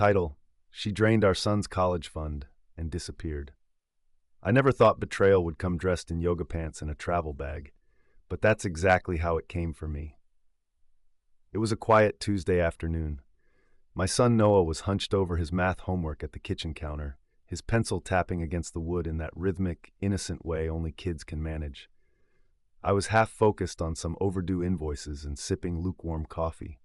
Title: She Drained Our Son's College Fund and Disappeared. I never thought betrayal would come dressed in yoga pants and a travel bag, but that's exactly how it came for me. It was a quiet Tuesday afternoon. My son Noah was hunched over his math homework at the kitchen counter, his pencil tapping against the wood in that rhythmic, innocent way only kids can manage. I was half focused on some overdue invoices and sipping lukewarm coffee.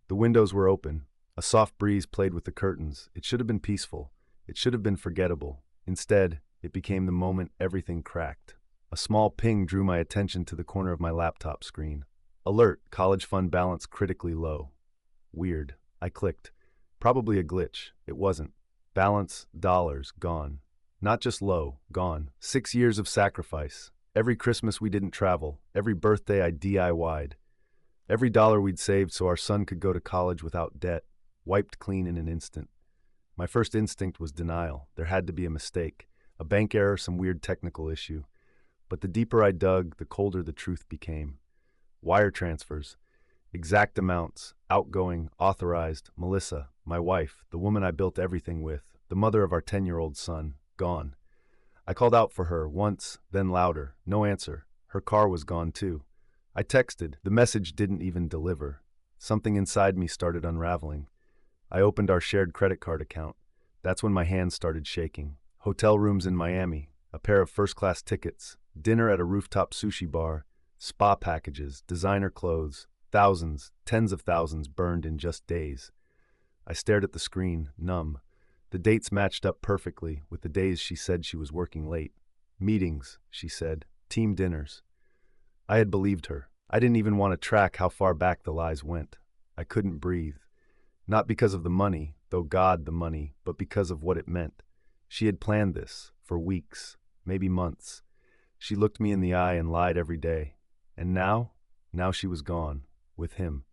The windows were open. A soft breeze played with the curtains. It should have been peaceful. It should have been forgettable. Instead, it became the moment everything cracked. A small ping drew my attention to the corner of my laptop screen. Alert, college fund balance critically low. Weird. I clicked. Probably a glitch. It wasn't. Balance, dollars, gone. Not just low, gone. 6 years of sacrifice. Every Christmas we didn't travel. Every birthday I DIY'd. Every dollar we'd saved so our son could go to college without debt. Wiped clean in an instant. My first instinct was denial. There had to be a mistake. A bank error, some weird technical issue. But the deeper I dug, the colder the truth became. Wire transfers. Exact amounts, outgoing, authorized. Melissa, my wife, the woman I built everything with, the mother of our 10-year-old son, gone. I called out for her once, then louder. No answer. Her car was gone too. I texted. The message didn't even deliver. Something inside me started unraveling. I opened our shared credit card account. That's when my hands started shaking. Hotel rooms in Miami, a pair of first-class tickets, dinner at a rooftop sushi bar, spa packages, designer clothes. Thousands, tens of thousands burned in just days. I stared at the screen, numb. The dates matched up perfectly with the days she said she was working late. Meetings, she said. Team dinners. I had believed her. I didn't even want to track how far back the lies went. I couldn't breathe. Not because of the money, though God the money, but because of what it meant. She had planned this for weeks, maybe months. She looked me in the eye and lied every day. And now she was gone. With him.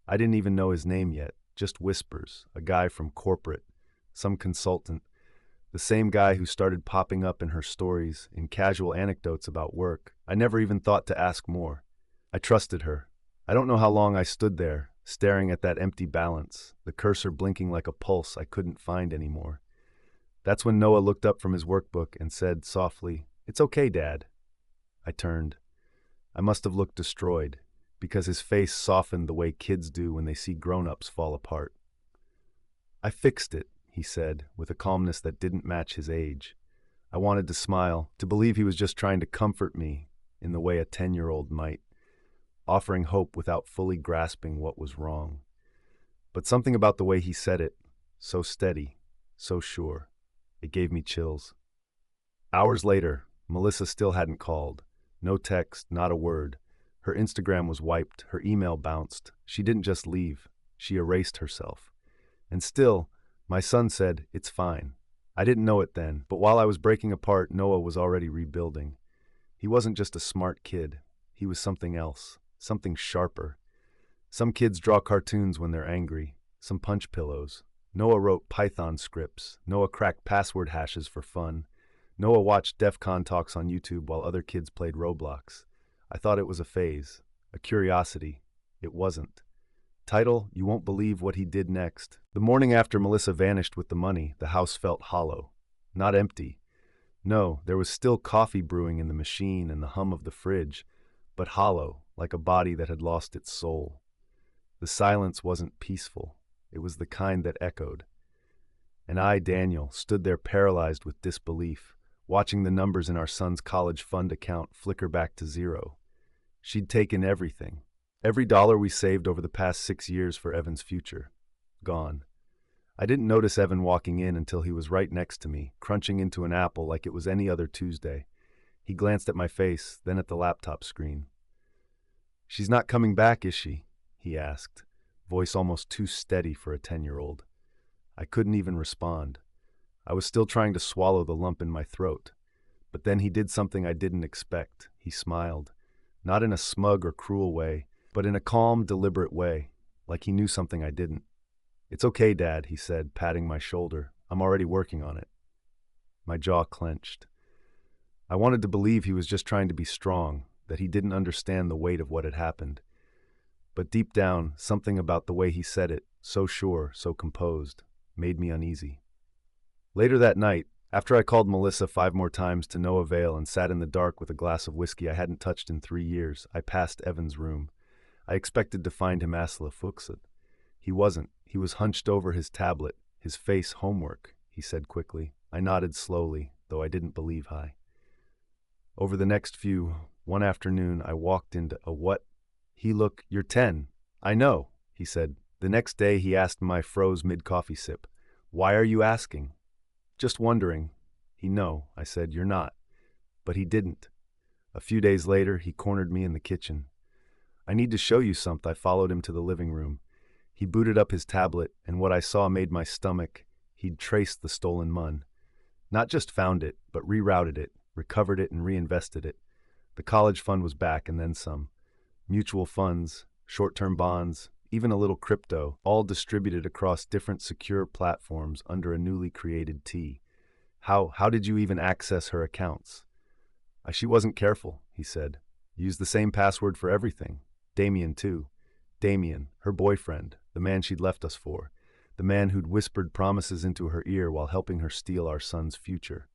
I didn't even know his name yet, just whispers, a guy from corporate, some consultant, the same guy who started popping up in her stories, in casual anecdotes about work. I never even thought to ask more. I trusted her. I don't know how long I stood there, staring at that empty balance, the cursor blinking like a pulse I couldn't find anymore. That's when Noah looked up from his workbook and said softly, "It's okay, Dad." I turned. I must have looked destroyed, because his face softened the way kids do when they see grown-ups fall apart. "I fixed it," he said, with a calmness that didn't match his age. I wanted to smile, to believe he was just trying to comfort me in the way a 10-year-old might, offering hope without fully grasping what was wrong. But something about the way he said it, so steady, so sure, it gave me chills. Hours later, Melissa still hadn't called. No text, not a word. Her Instagram was wiped, her email bounced. She didn't just leave, she erased herself. And still, my son said, "It's fine." I didn't know it then, but while I was breaking apart, Noah was already rebuilding. He wasn't just a smart kid, he was something else, something sharper. Some kids draw cartoons when they're angry, some punch pillows. Noah wrote Python scripts, Noah cracked password hashes for fun. Noah watched DEF CON talks on YouTube while other kids played Roblox. I thought it was a phase, a curiosity. It wasn't. Title: You won't believe what he did next. The morning after Melissa vanished with the money, the house felt hollow. Not empty. No, there was still coffee brewing in the machine and the hum of the fridge, but hollow, like a body that had lost its soul. The silence wasn't peaceful. It was the kind that echoed. And I, Daniel, stood there paralyzed with disbelief, watching the numbers in our son's college fund account flicker back to zero. She'd taken everything. Every dollar we saved over the past 6 years for Evan's future. Gone. I didn't notice Evan walking in until he was right next to me, crunching into an apple like it was any other Tuesday. He glanced at my face, then at the laptop screen. "She's not coming back, is she?" he asked, voice almost too steady for a 10-year-old. I couldn't even respond. I was still trying to swallow the lump in my throat. But then he did something I didn't expect. He smiled. Not in a smug or cruel way, but in a calm, deliberate way, like he knew something I didn't. "It's okay, Dad," he said, patting my shoulder. "I'm already working on it." My jaw clenched. I wanted to believe he was just trying to be strong, that he didn't understand the weight of what had happened. But deep down, something about the way he said it, so sure, so composed, made me uneasy. Later that night, after I called Melissa 5 more times to no avail and sat in the dark with a glass of whiskey I hadn't touched in 3 years, I passed Evan's room. I expected to find him asleep. He wasn't. He was hunched over his tablet, his face homework, he said quickly. I nodded slowly, though I didn't believe high. Over the next one afternoon, I walked into a what? You're 10. I know, he said. The next day, he asked me. I froze mid-coffee sip. Why are you asking? Just wondering. No, I said, you're not. But he didn't. A few days later, he cornered me in the kitchen. I need to show you something. I followed him to the living room. He booted up his tablet, and what I saw made my stomach. He'd traced the stolen money. Not just found it, but rerouted it, recovered it, and reinvested it. The college fund was back, and then some. Mutual funds, short-term bonds, even a little crypto, all distributed across different secure platforms under a newly created T. How did you even access her accounts? She wasn't careful, he said. Used the same password for everything. Damien, too. Damien, her boyfriend, the man she'd left us for. The man who'd whispered promises into her ear while helping her steal our son's future.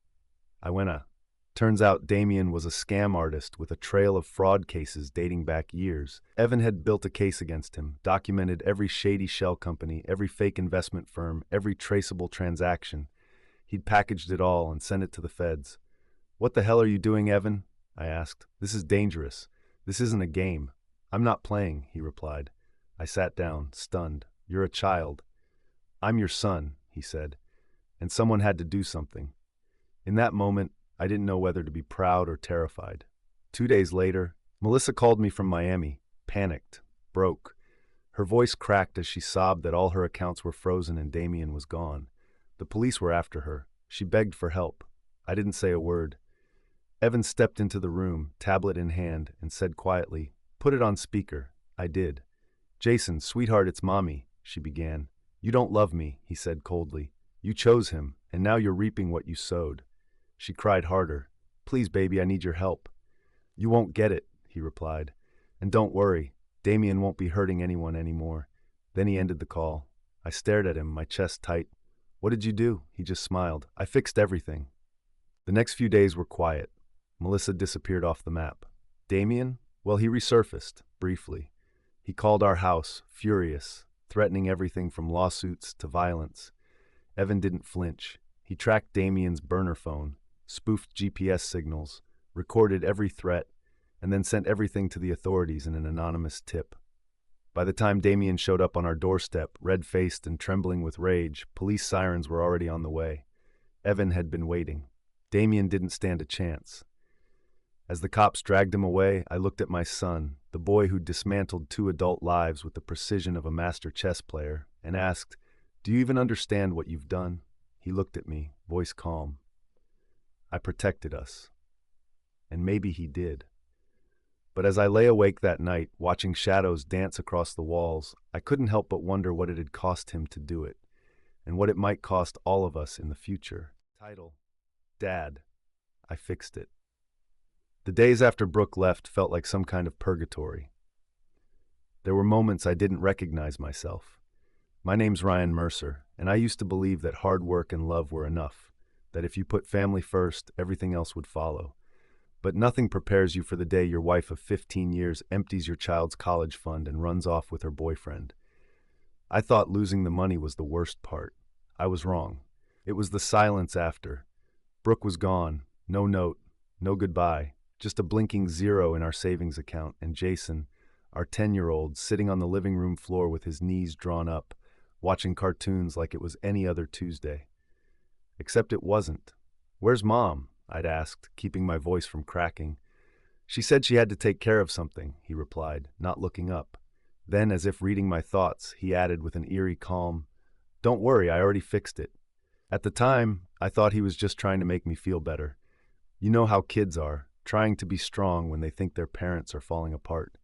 Turns out Damien was a scam artist with a trail of fraud cases dating back years. Evan had built a case against him, documented every shady shell company, every fake investment firm, every traceable transaction. He'd packaged it all and sent it to the feds. What the hell are you doing, Evan? I asked. This is dangerous. This isn't a game. I'm not playing, he replied. I sat down, stunned. You're a child. I'm your son, he said. And someone had to do something. In that moment, I didn't know whether to be proud or terrified. 2 days later, Melissa called me from Miami, panicked, broke. Her voice cracked as she sobbed that all her accounts were frozen and Damien was gone. The police were after her. She begged for help. I didn't say a word. Evan stepped into the room, tablet in hand, and said quietly, "Put it on speaker." I did. "Jason, sweetheart, it's Mommy," she began. "You don't love me," he said coldly. "You chose him, and now you're reaping what you sowed." She cried harder. "Please, baby, I need your help." "You won't get it," he replied. "And don't worry, Damien won't be hurting anyone anymore." Then he ended the call. I stared at him, my chest tight. "What did you do?" He just smiled. "I fixed everything." The next few days were quiet. Melissa disappeared off the map. Damien? Well, he resurfaced, briefly. He called our house, furious, threatening everything from lawsuits to violence. Evan didn't flinch. He tracked Damien's burner phone, spoofed GPS signals, recorded every threat, and then sent everything to the authorities in an anonymous tip. By the time Damien showed up on our doorstep, red-faced and trembling with rage, police sirens were already on the way. Evan had been waiting. Damien didn't stand a chance. As the cops dragged him away, I looked at my son, the boy who'd dismantled 2 adult lives with the precision of a master chess player, and asked, "Do you even understand what you've done?" He looked at me, voice calm. "I protected us." And maybe he did. But as I lay awake that night, watching shadows dance across the walls, I couldn't help but wonder what it had cost him to do it, and what it might cost all of us in the future. Title: Dad, I Fixed It. The days after Brooke left felt like some kind of purgatory. There were moments I didn't recognize myself. My name's Ryan Mercer, and I used to believe that hard work and love were enough, that if you put family first, everything else would follow. But nothing prepares you for the day your wife of 15 years empties your child's college fund and runs off with her boyfriend. I thought losing the money was the worst part. I was wrong. It was the silence after. Brooke was gone. No note, no goodbye, just a blinking zero in our savings account, and Jason, our 10-year-old, sitting on the living room floor with his knees drawn up, watching cartoons like it was any other Tuesday. Except it wasn't. "Where's Mom?" I'd asked, keeping my voice from cracking. "She said she had to take care of something," he replied, not looking up. Then, as if reading my thoughts, he added with an eerie calm, "Don't worry, I already fixed it." At the time, I thought he was just trying to make me feel better. You know how kids are, trying to be strong when they think their parents are falling apart.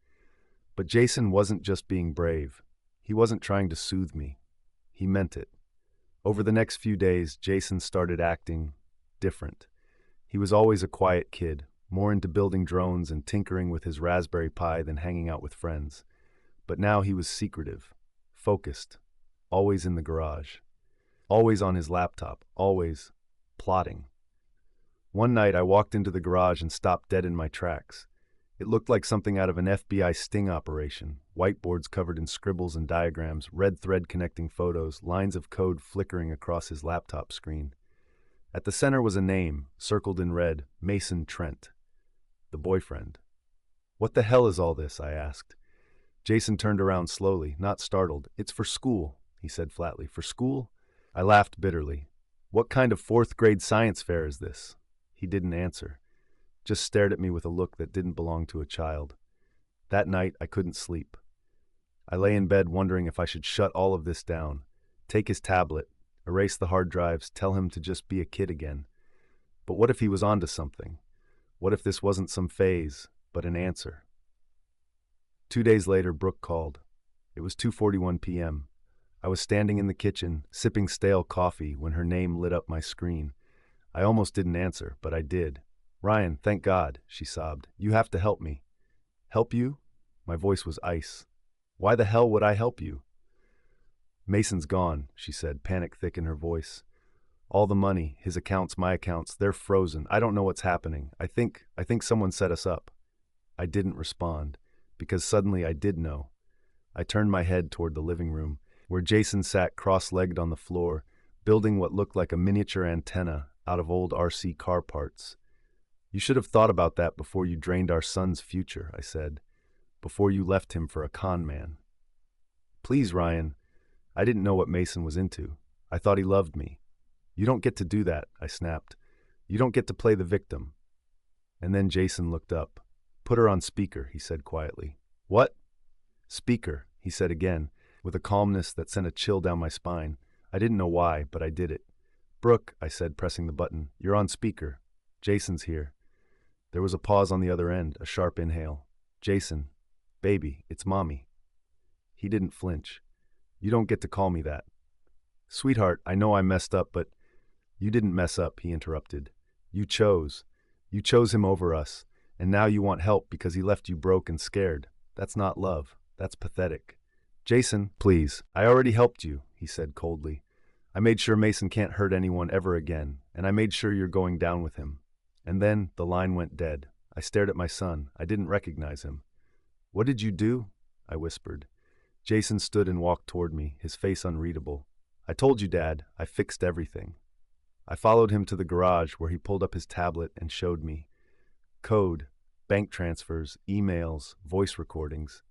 But Jason wasn't just being brave. He wasn't trying to soothe me. He meant it. Over the next few days, Jason started acting different. He was always a quiet kid, more into building drones and tinkering with his Raspberry Pi than hanging out with friends. But now he was secretive, focused, always in the garage. always on his laptop, always plotting. One night I walked into the garage and stopped dead in my tracks. It looked like something out of an FBI sting operation. Whiteboards covered in scribbles and diagrams, red thread connecting photos, lines of code flickering across his laptop screen. At the center was a name, circled in red, Mason Trent, the boyfriend. "What the hell is all this?" I asked. Jason turned around slowly, not startled. "It's for school," he said flatly. "For school?" I laughed bitterly. "What kind of fourth-grade science fair is this?" He didn't answer, just stared at me with a look that didn't belong to a child. That night, I couldn't sleep. I lay in bed wondering if I should shut all of this down, take his tablet, erase the hard drives, tell him to just be a kid again. But what if he was onto something? What if this wasn't some phase, but an answer? 2 days later, Brooke called. It was 2:41 p.m. I was standing in the kitchen, sipping stale coffee, when her name lit up my screen. I almost didn't answer, but I did. "Ryan, thank God," she sobbed. "You have to help me." "Help you?" My voice was ice. "Why the hell would I help you?" "Mason's gone," she said, panic thick in her voice. "All the money, his accounts, my accounts, they're frozen. I don't know what's happening. I think someone set us up." I didn't respond, because suddenly I did know. I turned my head toward the living room, where Jason sat cross-legged on the floor, building what looked like a miniature antenna out of old RC car parts. "You should have thought about that before you drained our son's future," I said, "before you left him for a con man." "Please, Ryan." I didn't know what Mason was into. I thought he loved me. "You don't get to do that," I snapped. "You don't get to play the victim." And then Jason looked up. "Put her on speaker," he said quietly. "What?" "Speaker," he said again, with a calmness that sent a chill down my spine. I didn't know why, but I did it. "Brooke," I said, pressing the button, "you're on speaker. Jason's here." There was a pause on the other end, a sharp inhale. "Jason, baby, it's Mommy." He didn't flinch. "You don't get to call me that." "Sweetheart, I know I messed up, but—" "You didn't mess up," he interrupted. You chose. You chose him over us, and now you want help because he left you broke and scared. That's not love. That's pathetic." "Jason, please. I already helped you," he said coldly. "I made sure Mason can't hurt anyone ever again, and I made sure you're going down with him." And then the line went dead. I stared at my son. I didn't recognize him. "What did you do?" I whispered. Jason stood and walked toward me, his face unreadable. "I told you, Dad. I fixed everything." I followed him to the garage, where he pulled up his tablet and showed me. Code, bank transfers, emails, voice recordings.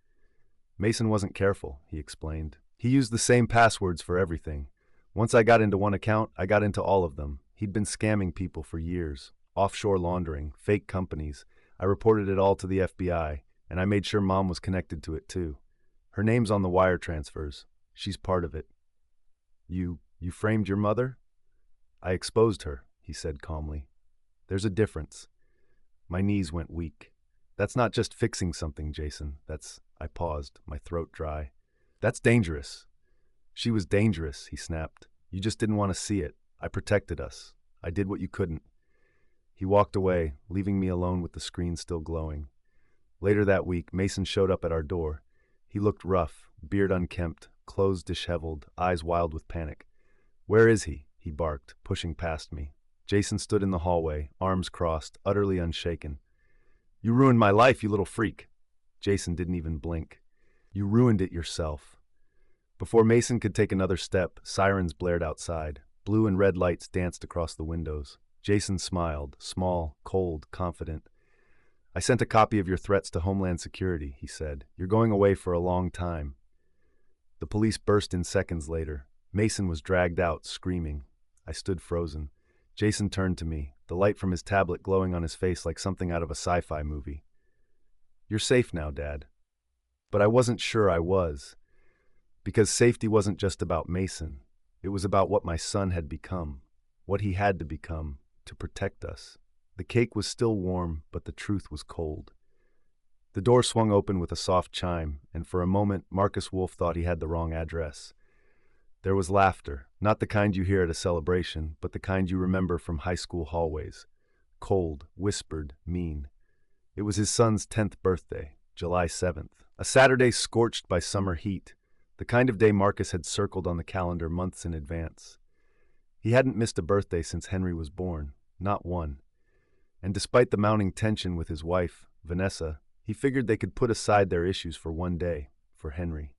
"Mason wasn't careful," he explained. "He used the same passwords for everything. Once I got into one account, I got into all of them. He'd been scamming people for years. Offshore laundering, fake companies. I reported it all to the FBI, and I made sure Mom was connected to it too. Her name's on the wire transfers. She's part of it." You framed your mother?" "I exposed her," he said calmly. "There's a difference." My knees went weak. "That's not just fixing something, Jason. I paused, my throat dry. "That's dangerous." "She was dangerous," he snapped. "You just didn't want to see it. I protected us. I did what you couldn't." He walked away, leaving me alone with the screen still glowing. Later that week, Mason showed up at our door. He looked rough, beard unkempt, clothes disheveled, eyes wild with panic. "Where is he?" he barked, pushing past me. Jason stood in the hallway, arms crossed, utterly unshaken. "You ruined my life, you little freak." Jason didn't even blink. "You ruined it yourself." Before Mason could take another step, sirens blared outside. Blue and red lights danced across the windows. Jason smiled, small, cold, confident. "I sent a copy of your threats to Homeland Security," he said. "You're going away for a long time." The police burst in seconds later. Mason was dragged out, screaming. I stood frozen. Jason turned to me, the light from his tablet glowing on his face like something out of a sci-fi movie. "You're safe now, Dad." But I wasn't sure I was. Because safety wasn't just about Mason. It was about what my son had become, what he had to become, to protect us. The cake was still warm, but the truth was cold. The door swung open with a soft chime, and for a moment Marcus Wolf thought he had the wrong address. There was laughter, not the kind you hear at a celebration, but the kind you remember from high school hallways. Cold, whispered, mean. It was his son's 10th birthday, July 7th, a Saturday scorched by summer heat, the kind of day Marcus had circled on the calendar months in advance. He hadn't missed a birthday since Henry was born, not one. And despite the mounting tension with his wife, Vanessa, he figured they could put aside their issues for one day, for Henry.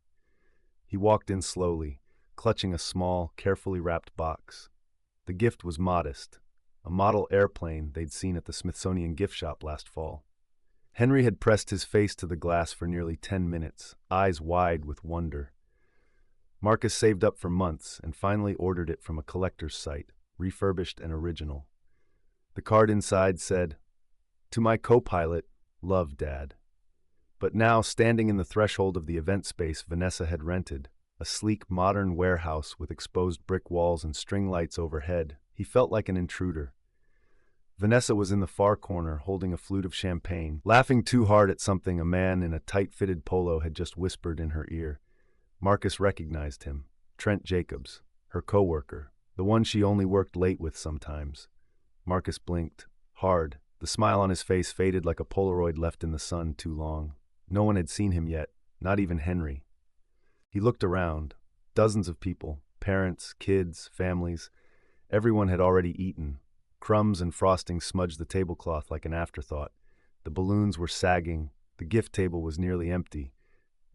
He walked in slowly, clutching a small, carefully wrapped box. The gift was modest, a model airplane they'd seen at the Smithsonian gift shop last fall. Henry had pressed his face to the glass for nearly 10 minutes, eyes wide with wonder. Marcus saved up for months and finally ordered it from a collector's site, refurbished and original. The card inside said, "To my co-pilot, love, Dad." But now, standing in the threshold of the event space Vanessa had rented, a sleek, modern warehouse with exposed brick walls and string lights overhead, he felt like an intruder. Vanessa was in the far corner, holding a flute of champagne, laughing too hard at something a man in a tight-fitted polo had just whispered in her ear. Marcus recognized him. Trent Jacobs, her co-worker, the one she only worked late with sometimes. Marcus blinked, hard. The smile on his face faded like a Polaroid left in the sun too long. No one had seen him yet, not even Henry. He looked around. Dozens of people, parents, kids, families. Everyone had already eaten. Crumbs and frosting smudged the tablecloth like an afterthought. The balloons were sagging. The gift table was nearly empty.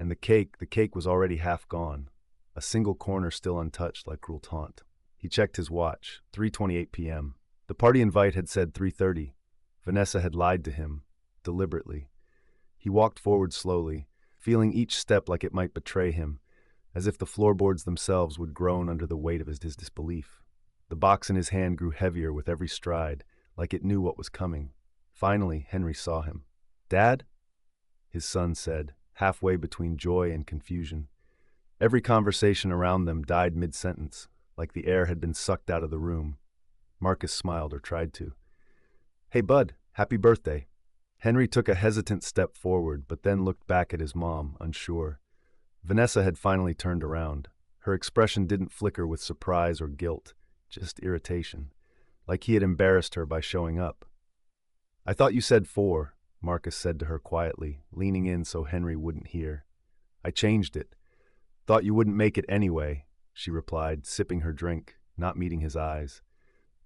And the cake was already half gone. A single corner still untouched like cruel taunt. He checked his watch. 3:28 p.m. The party invite had said 3:30. Vanessa had lied to him, deliberately. He walked forward slowly, feeling each step like it might betray him, as if the floorboards themselves would groan under the weight of his disbelief. The box in his hand grew heavier with every stride, like it knew what was coming. Finally, Henry saw him. "Dad?" his son said, halfway between joy and confusion. Every conversation around them died mid-sentence, like the air had been sucked out of the room. Marcus smiled, or tried to. "Hey, bud, happy birthday." Henry took a hesitant step forward, but then looked back at his mom, unsure. Vanessa had finally turned around. Her expression didn't flicker with surprise or guilt, just irritation, like he had embarrassed her by showing up. "I thought you said 4, Marcus said to her quietly, leaning in so Henry wouldn't hear. "I changed it. Thought you wouldn't make it anyway," she replied, sipping her drink, not meeting his eyes.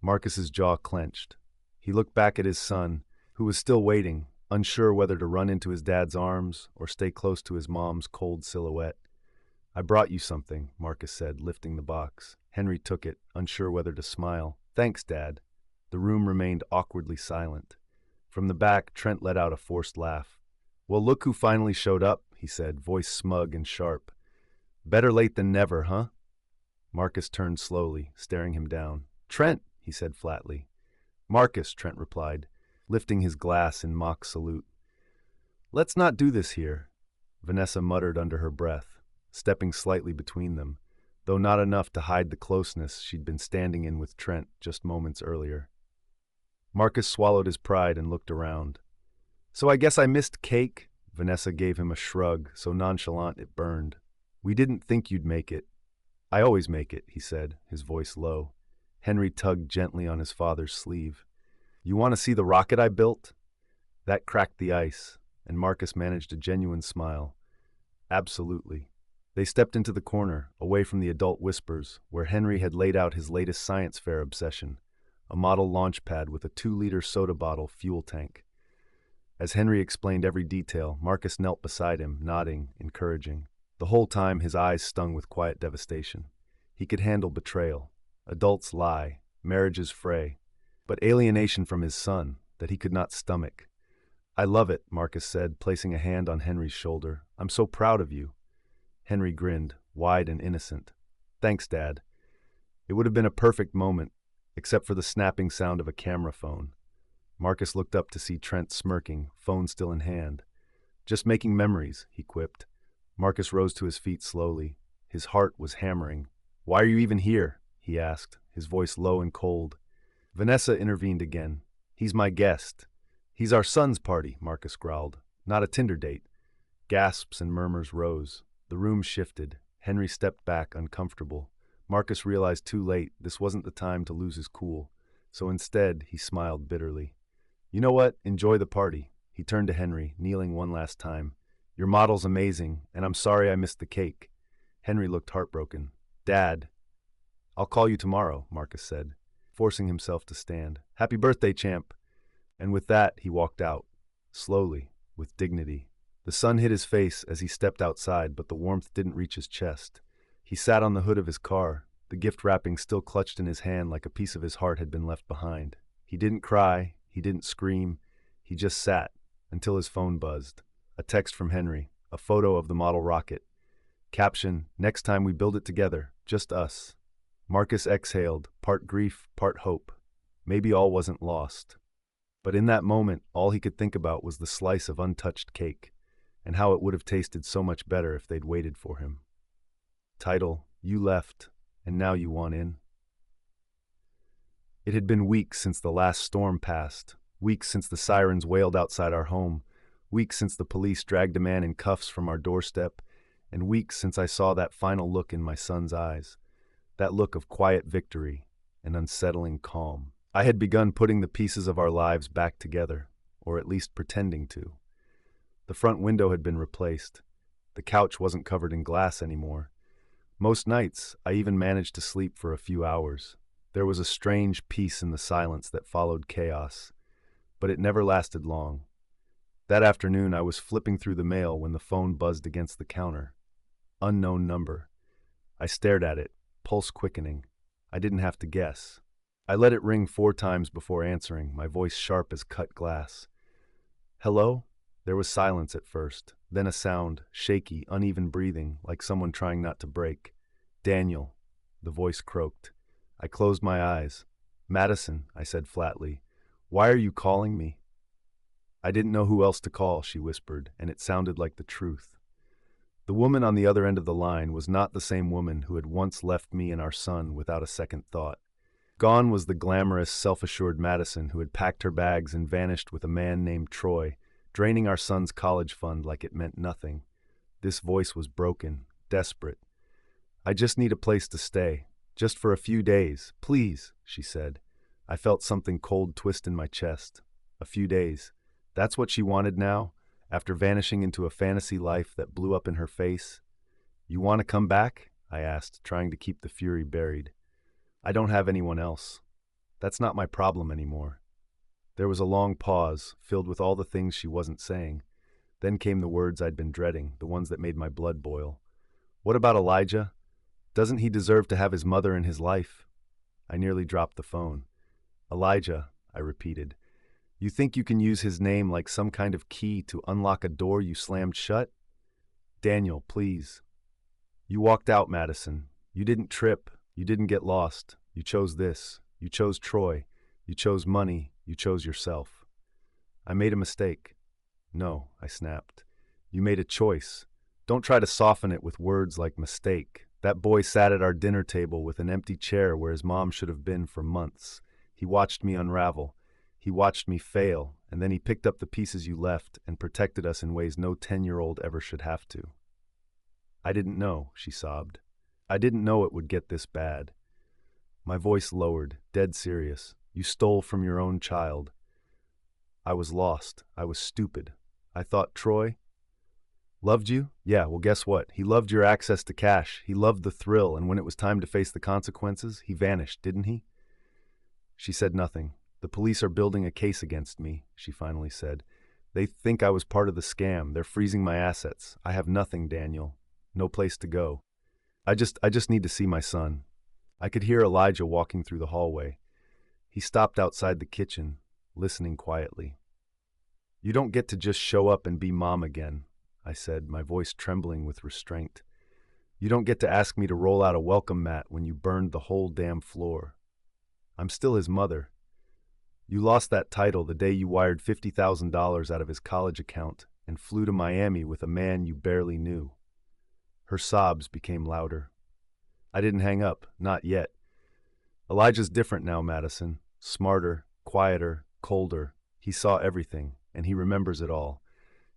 Marcus's jaw clenched. He looked back at his son, who was still waiting, unsure whether to run into his dad's arms or stay close to his mom's cold silhouette. "I brought you something," Marcus said, lifting the box. Henry took it, unsure whether to smile. "Thanks, Dad." The room remained awkwardly silent. From the back, Trent let out a forced laugh. "Well, look who finally showed up," he said, voice smug and sharp. "Better late than never, huh?" Marcus turned slowly, staring him down. "Trent," he said flatly. "Marcus," Trent replied, lifting his glass in mock salute. "Let's not do this here," Vanessa muttered under her breath, stepping slightly between them, though not enough to hide the closeness she'd been standing in with Trent just moments earlier. Marcus swallowed his pride and looked around. "So I guess I missed cake?" Vanessa gave him a shrug, so nonchalant it burned. "We didn't think you'd make it." "I always make it," he said, his voice low. Henry tugged gently on his father's sleeve. "You want to see the rocket I built?" That cracked the ice, and Marcus managed a genuine smile. "Absolutely." They stepped into the corner, away from the adult whispers, where Henry had laid out his latest science fair obsession, a model launch pad with a 2-liter soda bottle fuel tank. As Henry explained every detail, Marcus knelt beside him, nodding, encouraging. The whole time his eyes stung with quiet devastation. He could handle betrayal. Adults lie, marriages fray, but alienation from his son that he could not stomach. "I love it," Marcus said, placing a hand on Henry's shoulder. "I'm so proud of you." Henry grinned, wide and innocent. "Thanks, Dad." It would have been a perfect moment, except for the snapping sound of a camera phone. Marcus looked up to see Trent smirking, phone still in hand. "Just making memories," he quipped. Marcus rose to his feet slowly. His heart was hammering. "Why are you even here?" he asked, his voice low and cold. Vanessa intervened again. "He's my guest." "He's our son's party," Marcus growled. "Not a Tinder date." Gasps and murmurs rose. The room shifted. Henry stepped back, uncomfortable. Marcus realized too late this wasn't the time to lose his cool, so instead he smiled bitterly. "You know what? Enjoy the party." He turned to Henry, kneeling one last time. "Your model's amazing, and I'm sorry I missed the cake." Henry looked heartbroken. "Dad." I'll call you tomorrow, Marcus said, forcing himself to stand. Happy birthday, champ. And with that, he walked out, slowly, with dignity. The sun hit his face as he stepped outside, but the warmth didn't reach his chest. He sat on the hood of his car, the gift wrapping still clutched in his hand like a piece of his heart had been left behind. He didn't cry, he didn't scream, he just sat, until his phone buzzed. A text from Henry, a photo of the model rocket. Caption, next time we build it together, just us. Marcus exhaled, part grief, part hope. Maybe all wasn't lost. But in that moment, all he could think about was the slice of untouched cake, and how it would have tasted so much better if they'd waited for him. Title, You Left, and Now You Want In. It had been weeks since the last storm passed, weeks since the sirens wailed outside our home, weeks since the police dragged a man in cuffs from our doorstep, and weeks since I saw that final look in my son's eyes, that look of quiet victory and unsettling calm. I had begun putting the pieces of our lives back together, or at least pretending to. The front window had been replaced. The couch wasn't covered in glass anymore. Most nights, I even managed to sleep for a few hours. There was a strange peace in the silence that followed chaos, but it never lasted long. That afternoon, I was flipping through the mail when the phone buzzed against the counter. Unknown number. I stared at it, pulse quickening. I didn't have to guess. I let it ring 4 times before answering, my voice sharp as cut glass. Hello? There was silence at first, then a sound, shaky, uneven breathing, like someone trying not to break. Daniel, the voice croaked. I closed my eyes. Madison, I said flatly. Why are you calling me? I didn't know who else to call, she whispered, and it sounded like the truth. The woman on the other end of the line was not the same woman who had once left me and our son without a second thought. Gone was the glamorous, self-assured Madison who had packed her bags and vanished with a man named Troy, draining our son's college fund like it meant nothing. This voice was broken, desperate. I just need a place to stay, just for a few days, please, she said. I felt something cold twist in my chest. A few days. That's what she wanted now, after vanishing into a fantasy life that blew up in her face. You want to come back? I asked, trying to keep the fury buried. I don't have anyone else. That's not my problem anymore. There was a long pause, filled with all the things she wasn't saying. Then came the words I'd been dreading, the ones that made my blood boil. What about Elijah? Doesn't he deserve to have his mother in his life? I nearly dropped the phone. Elijah, I repeated. You think you can use his name like some kind of key to unlock a door you slammed shut? Daniel, please. You walked out, Madison. You didn't trip. You didn't get lost. You chose this. You chose Troy. You chose money. You chose yourself. I made a mistake. No, I snapped. You made a choice. Don't try to soften it with words like mistake. That boy sat at our dinner table with an empty chair where his mom should have been for months. He watched me unravel. He watched me fail, and then he picked up the pieces you left and protected us in ways no 10-year-old ever should have to. I didn't know, she sobbed. I didn't know it would get this bad. My voice lowered, dead serious. You stole from your own child. I was lost. I was stupid. I thought Troy loved you? Yeah, well, guess what? He loved your access to cash. He loved the thrill, and when it was time to face the consequences, he vanished, didn't he? She said nothing. The police are building a case against me, she finally said. They think I was part of the scam. They're freezing my assets. I have nothing, Daniel. No place to go. I just need to see my son. I could hear Elijah walking through the hallway. He stopped outside the kitchen, listening quietly. You don't get to just show up and be mom again, I said, my voice trembling with restraint. You don't get to ask me to roll out a welcome mat when you burned the whole damn floor. I'm still his mother. You lost that title the day you wired $50,000 out of his college account and flew to Miami with a man you barely knew. Her sobs became louder. I didn't hang up, not yet. Elijah's different now, Madison. Smarter, quieter, colder. He saw everything, and he remembers it all.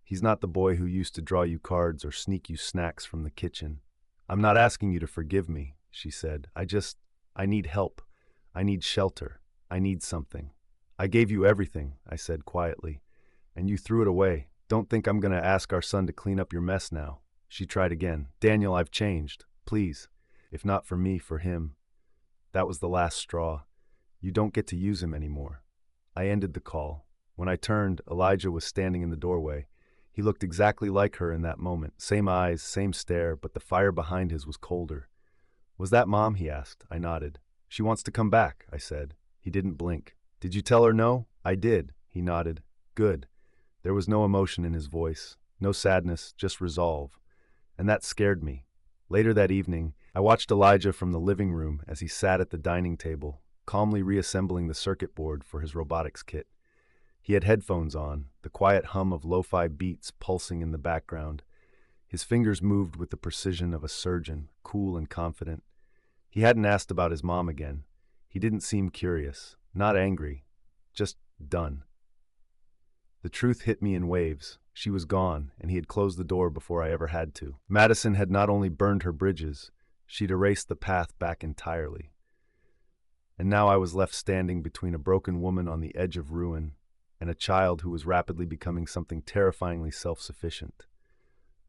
He's not the boy who used to draw you cards or sneak you snacks from the kitchen. I'm not asking you to forgive me, she said. I need help. I need shelter. I need something. I gave you everything, I said quietly, and you threw it away. Don't think I'm going to ask our son to clean up your mess now. She tried again. Daniel, I've changed. Please. If not for me, for him. That was the last straw. You don't get to use him anymore. I ended the call. When I turned, Elijah was standing in the doorway. He looked exactly like her in that moment. Same eyes, same stare, but the fire behind his was colder. "Was that Mom?" he asked. I nodded. "She wants to come back," I said. He didn't blink. "Did you tell her no?" "I did." He nodded. "Good." There was no emotion in his voice, no sadness, just resolve. And that scared me. Later that evening, I watched Elijah from the living room as he sat at the dining table, calmly reassembling the circuit board for his robotics kit. He had headphones on, the quiet hum of lo-fi beats pulsing in the background. His fingers moved with the precision of a surgeon, cool and confident. He hadn't asked about his mom again. He didn't seem curious, not angry, just done. The truth hit me in waves. She was gone, and he had closed the door before I ever had to. Madison had not only burned her bridges, she'd erased the path back entirely. And now I was left standing between a broken woman on the edge of ruin and a child who was rapidly becoming something terrifyingly self-sufficient.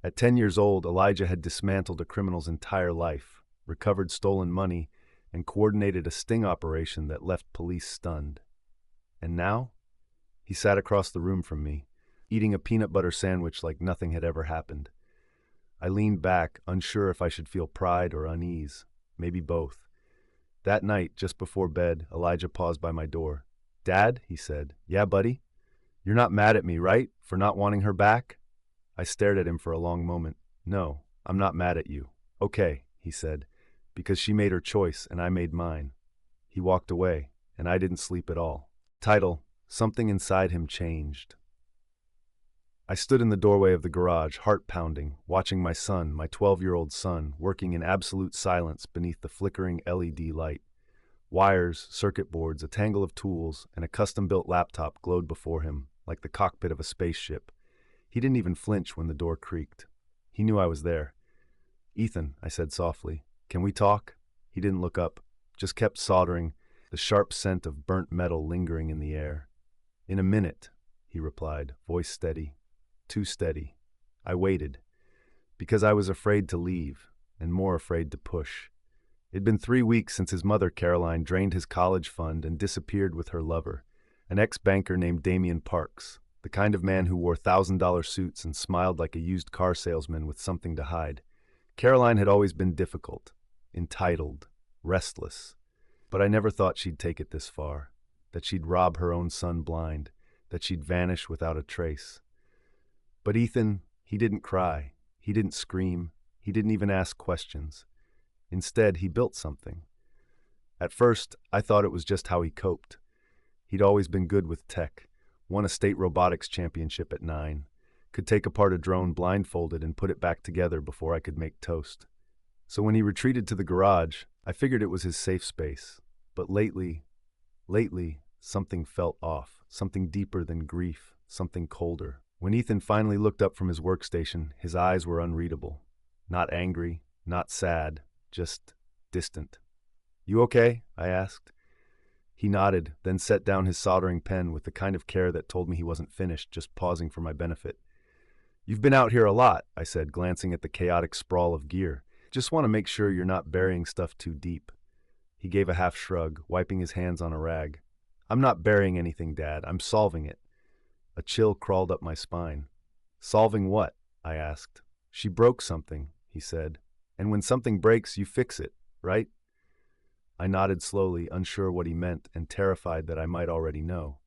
At 10 years old, Elijah had dismantled a criminal's entire life, recovered stolen money, and coordinated a sting operation that left police stunned. And now? He sat across the room from me, eating a peanut butter sandwich like nothing had ever happened. I leaned back, unsure if I should feel pride or unease, maybe both. That night, just before bed, Elijah paused by my door. "Dad," he said. "Yeah, buddy? You're not mad at me, right, for not wanting her back?" I stared at him for a long moment. "No, I'm not mad at you." "Okay," he said, "because she made her choice and I made mine." He walked away, and I didn't sleep at all. Title: Something Inside Him Changed. I stood in the doorway of the garage, heart pounding, watching my son, my 12-year-old son, working in absolute silence beneath the flickering LED light. Wires, circuit boards, a tangle of tools, and a custom-built laptop glowed before him, like the cockpit of a spaceship. He didn't even flinch when the door creaked. He knew I was there. "Ethan," I said softly, "can we talk?" He didn't look up, just kept soldering, the sharp scent of burnt metal lingering in the air. "In a minute," he replied, voice steady. Too steady. I waited, because I was afraid to leave, and more afraid to push. It'd been 3 weeks since his mother, Caroline, drained his college fund and disappeared with her lover, an ex-banker named Damian Parks, the kind of man who wore $1,000 suits and smiled like a used car salesman with something to hide. Caroline had always been difficult, entitled, restless, but I never thought she'd take it this far, that she'd rob her own son blind, that she'd vanish without a trace. But Ethan, he didn't cry, he didn't scream, he didn't even ask questions. Instead, he built something. At first, I thought it was just how he coped. He'd always been good with tech, won a state robotics championship at 9, could take apart a drone blindfolded and put it back together before I could make toast. So when he retreated to the garage, I figured it was his safe space. But lately, something felt off, something deeper than grief, something colder. When Ethan finally looked up from his workstation, his eyes were unreadable. Not angry, not sad, just distant. "You okay?" I asked. He nodded, then set down his soldering pen with the kind of care that told me he wasn't finished, just pausing for my benefit. "You've been out here a lot," I said, glancing at the chaotic sprawl of gear. "Just want to make sure you're not burying stuff too deep." He gave a half shrug, wiping his hands on a rag. "I'm not burying anything, Dad. I'm solving it." A chill crawled up my spine. "Solving what?" I asked. "She broke something," he said. "And when something breaks, you fix it, right?" I nodded slowly, unsure what he meant and terrified that I might already know.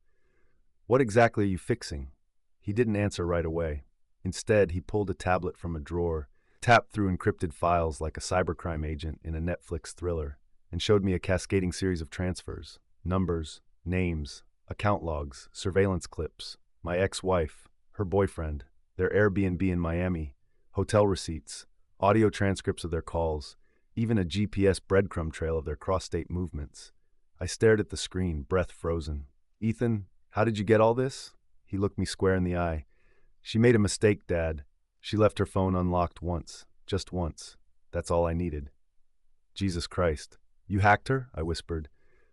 "What exactly are you fixing?" He didn't answer right away. Instead, he pulled a tablet from a drawer, tapped through encrypted files like a cybercrime agent in a Netflix thriller, and showed me a cascading series of transfers. Numbers, names, account logs, surveillance clips, my ex-wife, her boyfriend, their Airbnb in Miami, hotel receipts, audio transcripts of their calls, even a GPS breadcrumb trail of their cross-state movements. I stared at the screen, breath frozen. "Ethan, how did you get all this?" He looked me square in the eye. "She made a mistake, Dad. She left her phone unlocked once, just once. That's all I needed." "Jesus Christ. You hacked her?" I whispered.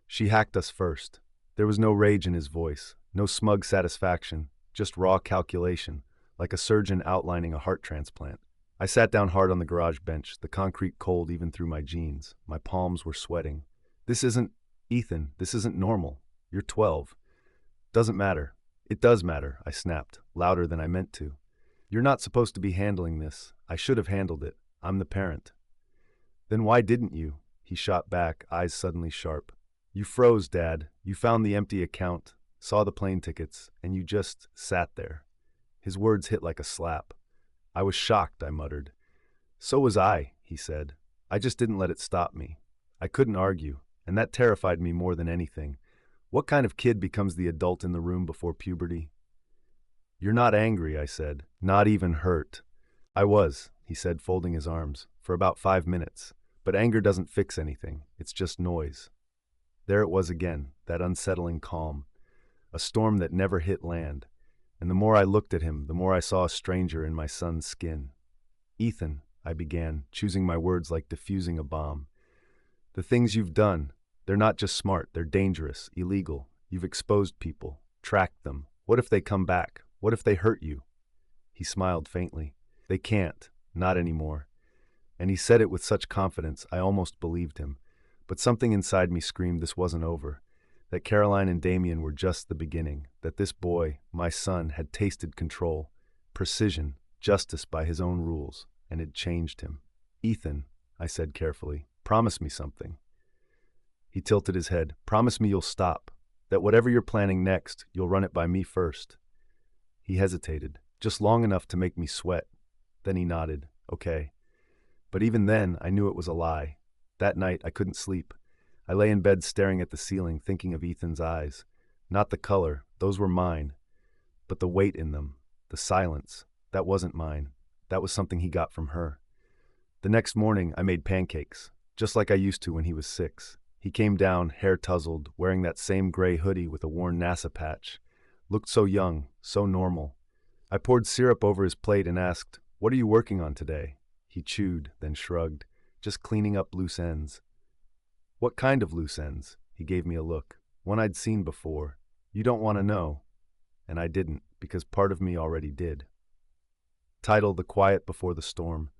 "She hacked us first." There was no rage in his voice, no smug satisfaction, just raw calculation, like a surgeon outlining a heart transplant. I sat down hard on the garage bench, the concrete cold even through my jeans. My palms were sweating. This isn't, Ethan, this isn't normal. You're 12. Doesn't matter. It does matter, I snapped, louder than I meant to. You're not supposed to be handling this. I should have handled it. I'm the parent. Then why didn't you? He shot back, eyes suddenly sharp. You froze, Dad. You found the empty account, saw the plane tickets, and you just sat there. His words hit like a slap. I was shocked, I muttered. So was I, he said. I just didn't let it stop me. I couldn't argue, and that terrified me more than anything. What kind of kid becomes the adult in the room before puberty? You're not angry, I said. Not even hurt. I was, he said, folding his arms, for about 5 minutes. But anger doesn't fix anything. It's just noise. There it was again, that unsettling calm. A storm that never hit land. And the more I looked at him, the more I saw a stranger in my son's skin. Ethan, I began, choosing my words like diffusing a bomb. The things you've done, they're not just smart, they're dangerous, illegal. You've exposed people, tracked them. What if they come back? What if they hurt you? He smiled faintly. They can't, not anymore. And he said it with such confidence, I almost believed him. But something inside me screamed this wasn't over, that Caroline and Damien were just the beginning, that this boy, my son, had tasted control, precision, justice by his own rules, and it changed him. Ethan, I said carefully, promise me something. He tilted his head. Promise me you'll stop, that whatever you're planning next, you'll run it by me first. He hesitated, just long enough to make me sweat. Then he nodded, okay. But even then, I knew it was a lie. That night, I couldn't sleep. I lay in bed staring at the ceiling, thinking of Ethan's eyes. Not the color, those were mine. But the weight in them, the silence, that wasn't mine. That was something he got from her. The next morning, I made pancakes, just like I used to when he was 6. He came down, hair tousled, wearing that same gray hoodie with a worn NASA patch. Looked so young, so normal. I poured syrup over his plate and asked, "What are you working on today?" He chewed, then shrugged, just cleaning up loose ends. What kind of loose ends? He gave me a look, one I'd seen before. You don't want to know. And I didn't, because part of me already did. Title: The Quiet Before the Storm.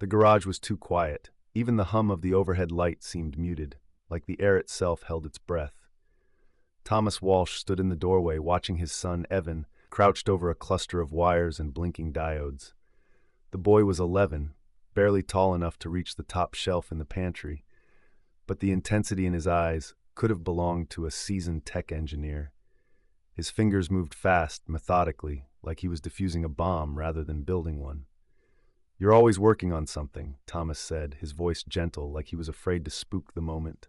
The garage was too quiet. Even the hum of the overhead light seemed muted, like the air itself held its breath. Thomas Walsh stood in the doorway watching his son, Evan, crouched over a cluster of wires and blinking diodes. The boy was 11, barely tall enough to reach the top shelf in the pantry, but the intensity in his eyes could have belonged to a seasoned tech engineer. His fingers moved fast, methodically, like he was defusing a bomb rather than building one. You're always working on something, Thomas said, his voice gentle, like he was afraid to spook the moment.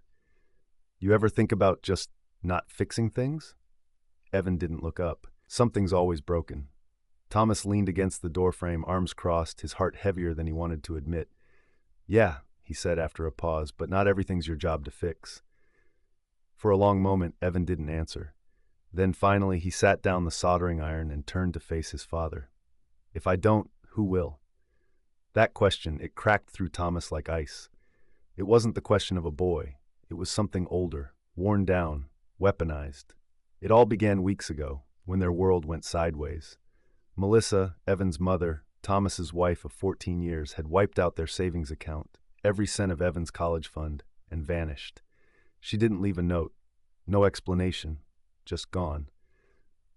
You ever think about just not fixing things? Evan didn't look up. Something's always broken. Thomas leaned against the doorframe, arms crossed, his heart heavier than he wanted to admit. Yeah, he said after a pause, but not everything's your job to fix. For a long moment, Evan didn't answer. Then finally, he sat down the soldering iron and turned to face his father. If I don't, who will? That question, it cracked through Thomas like ice. It wasn't the question of a boy. It was something older, worn down, weaponized. It all began weeks ago, when their world went sideways. Melissa, Evan's mother, Thomas's wife of 14 years, had wiped out their savings account, every cent of Evan's college fund, and vanished. She didn't leave a note. No explanation. Just gone.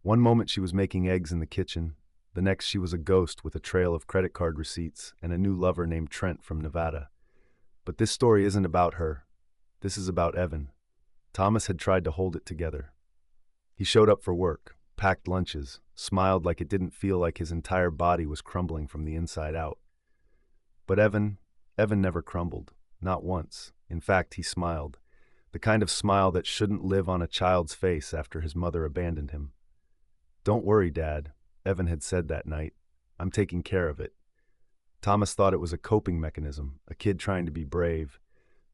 One moment she was making eggs in the kitchen. The next she was a ghost with a trail of credit card receipts and a new lover named Trent from Nevada. But this story isn't about her. This is about Evan. Thomas had tried to hold it together. He showed up for work, packed lunches, smiled like it didn't feel like his entire body was crumbling from the inside out. But Evan never crumbled, not once. In fact, he smiled, the kind of smile that shouldn't live on a child's face after his mother abandoned him. Don't worry, Dad, Evan had said that night. I'm taking care of it. Thomas thought it was a coping mechanism, a kid trying to be brave.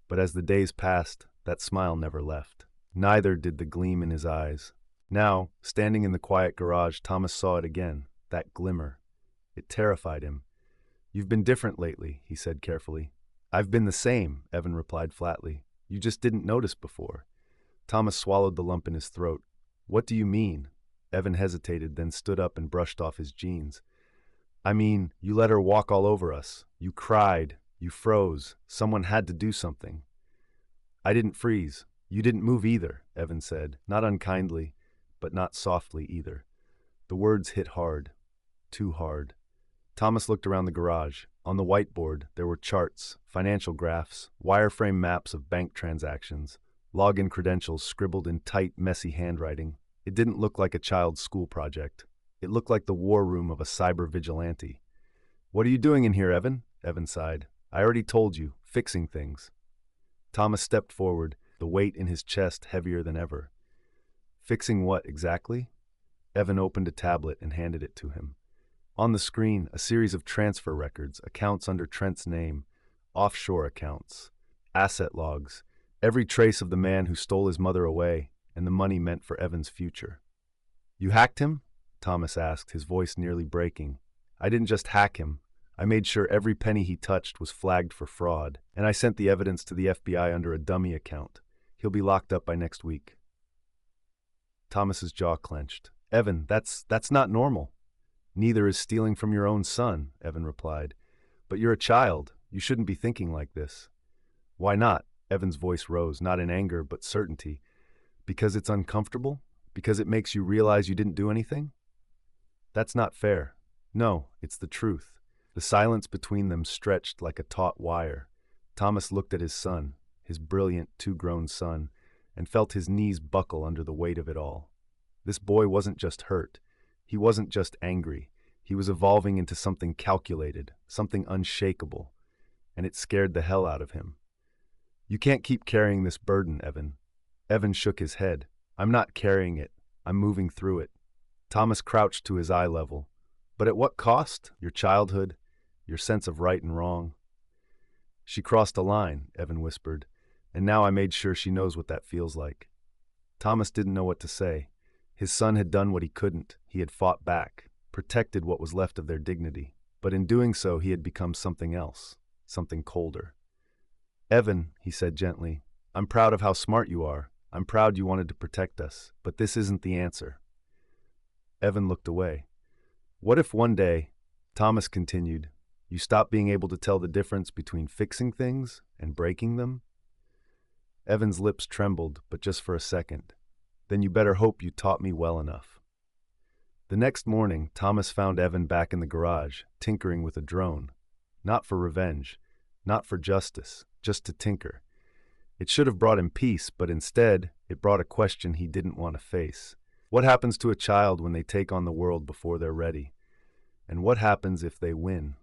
But as the days passed, that smile never left. Neither did the gleam in his eyes. Now, standing in the quiet garage, Thomas saw it again, that glimmer. It terrified him. You've been different lately, he said carefully. I've been the same, Evan replied flatly. You just didn't notice before. Thomas swallowed the lump in his throat. What do you mean? Evan hesitated, then stood up and brushed off his jeans. I mean, you let her walk all over us. You cried. You froze. Someone had to do something. I didn't freeze. You didn't move either, Evan said, not unkindly, but not softly either. The words hit hard, too hard. Thomas looked around the garage. On the whiteboard, there were charts, financial graphs, wireframe maps of bank transactions, login credentials scribbled in tight, messy handwriting. It didn't look like a child's school project. It looked like the war room of a cyber vigilante. "What are you doing in here, Evan?" Evan sighed. "I already told you, fixing things." Thomas stepped forward, the weight in his chest heavier than ever. "Fixing what, exactly?" Evan opened a tablet and handed it to him. On the screen, a series of transfer records, accounts under Trent's name, offshore accounts, asset logs, every trace of the man who stole his mother away and the money meant for Evan's future. "You hacked him?" Thomas asked, his voice nearly breaking. "I didn't just hack him. I made sure every penny he touched was flagged for fraud, and I sent the evidence to the FBI under a dummy account. He'll be locked up by next week." Thomas's jaw clenched. "Evan, that's not normal." "Neither is stealing from your own son," Evan replied. "But you're a child. You shouldn't be thinking like this." "Why not?" Evan's voice rose, not in anger, but certainty. "Because it's uncomfortable? Because it makes you realize you didn't do anything?" "That's not fair." "No, it's the truth." The silence between them stretched like a taut wire. Thomas looked at his son, his brilliant, two-grown son, and felt his knees buckle under the weight of it all. This boy wasn't just hurt. He wasn't just angry. He was evolving into something calculated, something unshakable, and it scared the hell out of him. "You can't keep carrying this burden, Evan." Evan shook his head. "I'm not carrying it. I'm moving through it." Thomas crouched to his eye level. "But at what cost? Your childhood, your sense of right and wrong." "She crossed a line," Evan whispered, "and now I made sure she knows what that feels like." Thomas didn't know what to say. His son had done what he couldn't. He had fought back, protected what was left of their dignity. But in doing so, he had become something else, something colder. "Evan," he said gently, "I'm proud of how smart you are. I'm proud you wanted to protect us, but this isn't the answer." Evan looked away. "What if one day," Thomas continued, "you stop being able to tell the difference between fixing things and breaking them?" Evan's lips trembled, but just for a second. "Then you better hope you taught me well enough." The next morning, Thomas found Evan back in the garage, tinkering with a drone. Not for revenge, not for justice, just to tinker. It should have brought him peace, but instead, it brought a question he didn't want to face. What happens to a child when they take on the world before they're ready? And what happens if they win?